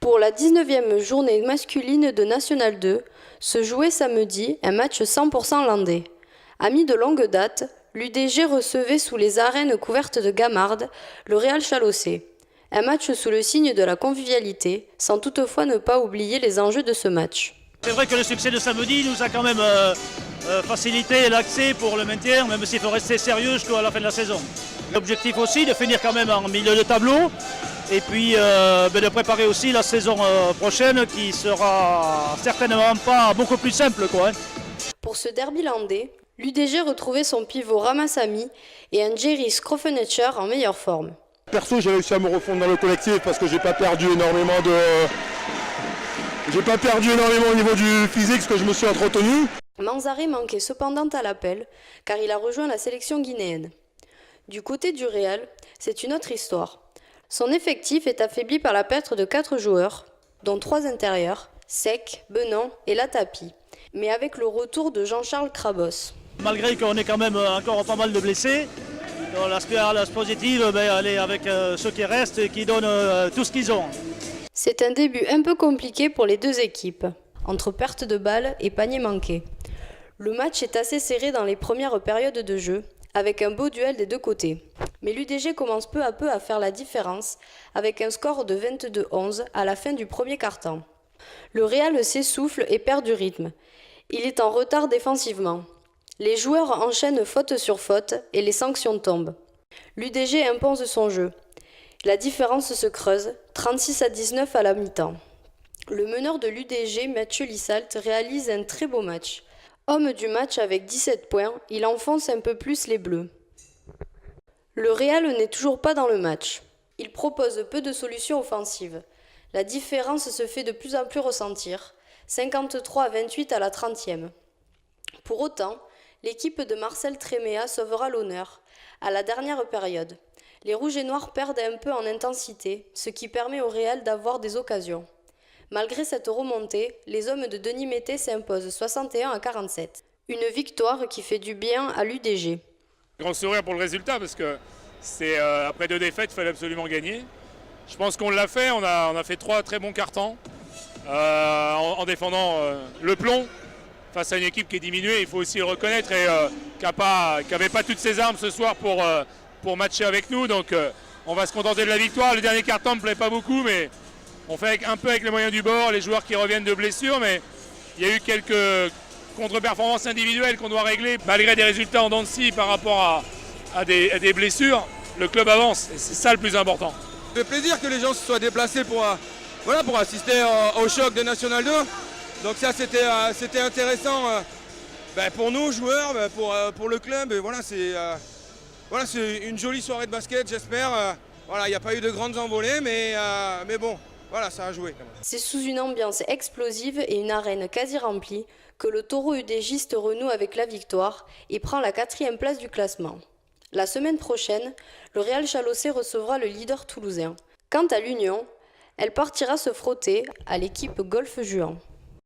Pour la 19e journée masculine de National 2, se jouait samedi un match 100% landais. Ami de longue date, l'UDG recevait sous les arènes couvertes de gamarde le Real Chalossé. Un match sous le signe de la convivialité, sans toutefois ne pas oublier les enjeux de ce match. C'est vrai que le succès de samedi nous a quand même facilité l'accès pour le maintien, même s'il faut rester sérieux jusqu'à la fin de la saison. L'objectif aussi de finir quand même en milieu de tableau et puis de préparer aussi la saison prochaine qui sera certainement pas beaucoup plus simple, quoi. Pour ce derby landais, l'UDG retrouvait son pivot Ramassamy et un Jerry Scrofenetcher en meilleure forme. Perso, j'ai réussi à me refondre dans le collectif parce que j'ai pas perdu énormément au niveau du physique, parce que je me suis entretenu. Manzaré manquait cependant à l'appel, car il a rejoint la sélection guinéenne. Du côté du Real, c'est une autre histoire. Son effectif est affaibli par la perte de 4 joueurs, dont 3 intérieurs, Sec, Benon et Latapi, mais avec le retour de Jean-Charles Crabos. Malgré qu'on ait quand même encore pas mal de blessés, l'aspect positif, elle est avec ceux qui restent et qui donnent tout ce qu'ils ont. C'est un début un peu compliqué pour les deux équipes, entre perte de balles et paniers manqués. Le match est assez serré dans les premières périodes de jeu, avec un beau duel des deux côtés. Mais l'UDG commence peu à peu à faire la différence, avec un score de 22-11 à la fin du premier quart-temps. Le Real s'essouffle et perd du rythme. Il est en retard défensivement. Les joueurs enchaînent faute sur faute et les sanctions tombent. L'UDG impose son jeu. La différence se creuse, 36-19 à la mi-temps. Le meneur de l'UDG, Mathieu Lissalt, réalise un très beau match. Homme du match avec 17 points, il enfonce un peu plus les Bleus. Le Real n'est toujours pas dans le match. Il propose peu de solutions offensives. La différence se fait de plus en plus ressentir, 53-28 à la 30e. Pour autant, l'équipe de Marcel Tréméa sauvera l'honneur à la dernière période. Les Rouges et Noirs perdent un peu en intensité, ce qui permet au Real d'avoir des occasions. Malgré cette remontée, les hommes de Denis Mété s'imposent 61-47. Une victoire qui fait du bien à l'UDG. Grand sourire pour le résultat parce que après 2 défaites, il fallait absolument gagner. Je pense qu'on l'a fait, on a fait 3 très bons cartons en défendant le plomb face à une équipe qui est diminuée, il faut aussi le reconnaître, et qui n'avait pas toutes ses armes ce soir pour matcher avec nous. Donc on va se contenter de la victoire. Le dernier carton ne me plaît pas beaucoup, mais on fait un peu avec les moyens du bord, les joueurs qui reviennent de blessures, mais il y a eu quelques contre-performances individuelles qu'on doit régler. Malgré des résultats en dents de scie par rapport à des blessures, le club avance, et c'est ça le plus important. Ça fait plaisir que les gens se soient déplacés pour assister au choc de National 2. Donc ça c'était intéressant pour nous joueurs, pour le club. Et c'est une jolie soirée de basket, j'espère. Il n'y a pas eu de grandes envolées, mais bon, ça a joué. C'est sous une ambiance explosive et une arène quasi remplie que le taureau udégiste renoue avec la victoire et prend la 4e place du classement. La semaine prochaine, le Real Chalossé recevra le leader toulousain. Quant à l'Union, elle partira se frotter à l'équipe Golfe Juan.